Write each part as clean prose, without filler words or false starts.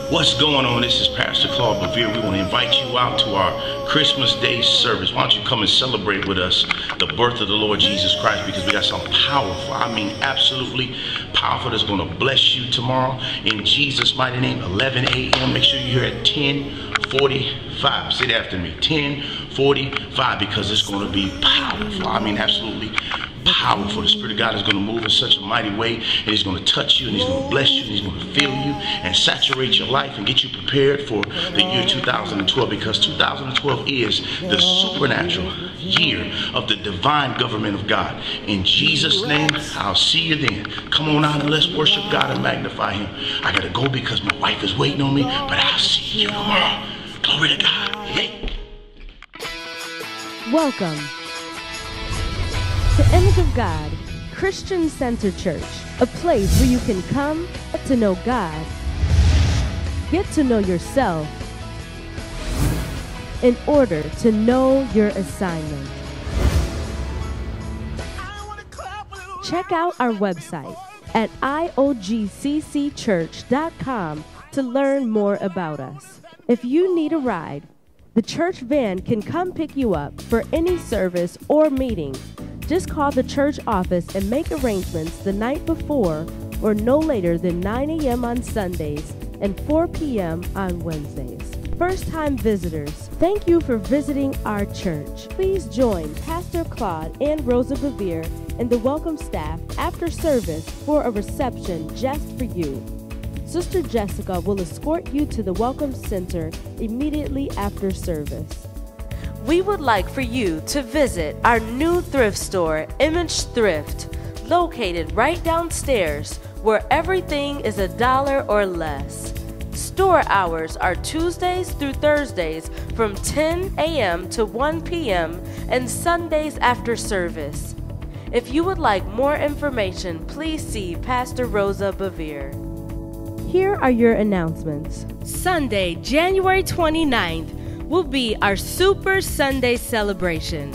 What's going on? This is Pastor Claude Bevere. We want to invite you out to our Christmas Day service. Why don't you come and celebrate with us the birth of the Lord Jesus Christ, because we got something powerful, absolutely powerful, that's going to bless you tomorrow in Jesus' mighty name. 11 a.m. Make sure you're here at 10:45. Say that after me, 10:45, because it's going to be powerful. Absolutely powerful. The Spirit of God is going to move in such a mighty way, and He's going to touch you, and He's going to bless you, and He's going to fill you and saturate your life and get you prepared for the year 2012, because 2012 is the supernatural year of the divine government of God. In Jesus' name, I'll see you then. Come on out and let's worship God and magnify Him. I got to go because my wife is waiting on me, but I'll see you tomorrow. Glory to God. Hey. Welcome to Image of God Christian Center Church, a place where you can come to know God, get to know yourself, in order to know your assignment. Check out our website at iogccchurch.com to learn more about us. If you need a ride, the church van can come pick you up for any service or meeting. Just call the church office and make arrangements the night before or no later than 9 a.m. on Sundays and 4 p.m. on Wednesdays. First-time visitors, thank you for visiting our church. Please join Pastor Claude and Rosa Bevere and the welcome staff after service for a reception just for you. Sister Jessica will escort you to the Welcome Center immediately after service. We would like for you to visit our new thrift store, Image Thrift, located right downstairs where everything is $1 or less. Store hours are Tuesdays through Thursdays from 10 a.m. to 1 p.m. and Sundays after service. If you would like more information, please see Pastor Rosa Bevere. Here are your announcements. Sunday, January 29th, will be our Super Sunday celebration.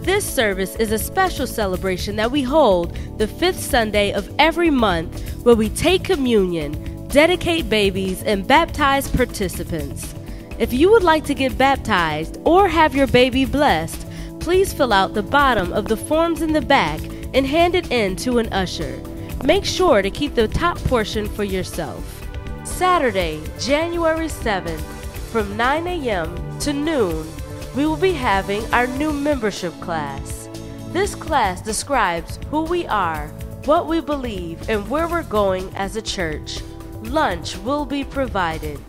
This service is a special celebration that we hold the 5th Sunday of every month, where we take communion, dedicate babies, and baptize participants. If you would like to get baptized or have your baby blessed, please fill out the bottom of the forms in the back and hand it in to an usher. Make sure to keep the top portion for yourself. Saturday, January 7th, from 9 a.m. to noon, we will be having our new membership class. This class describes who we are, what we believe, and where we're going as a church. Lunch will be provided.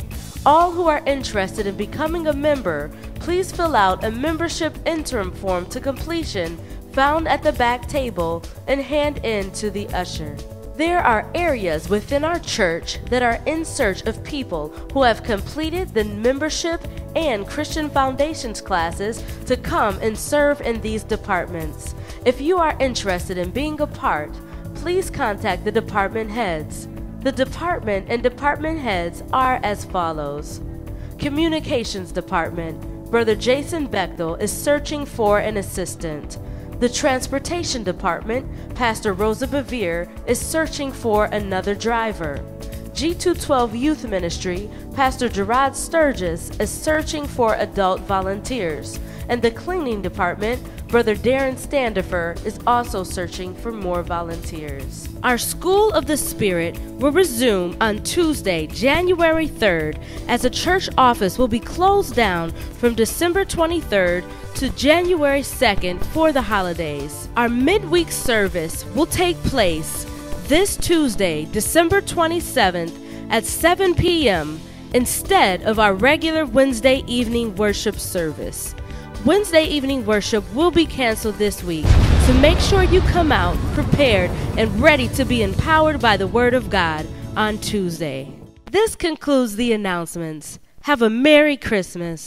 All who are interested in becoming a member, please fill out a membership interim form to completion found at the back table and hand in to the usher. There are areas within our church that are in search of people who have completed the membership and Christian Foundations classes to come and serve in these departments. If you are interested in being a part, please contact the department heads. The department and department heads are as follows. Communications Department, Brother Jason Bechtel is searching for an assistant. The Transportation Department, Pastor Rosa Bevere is searching for another driver. G212 Youth Ministry, Pastor Gerard Sturgis is searching for adult volunteers. And the Cleaning Department, Brother Darren Standifer is also searching for more volunteers. Our School of the Spirit will resume on Tuesday, January 3rd, as the church office will be closed down from December 23rd to January 2nd for the holidays. Our midweek service will take place this Tuesday, December 27th at 7 p.m. instead of our regular Wednesday evening worship service. Wednesday evening worship will be canceled this week, so make sure you come out prepared and ready to be empowered by the Word of God on Tuesday. This concludes the announcements. Have a Merry Christmas.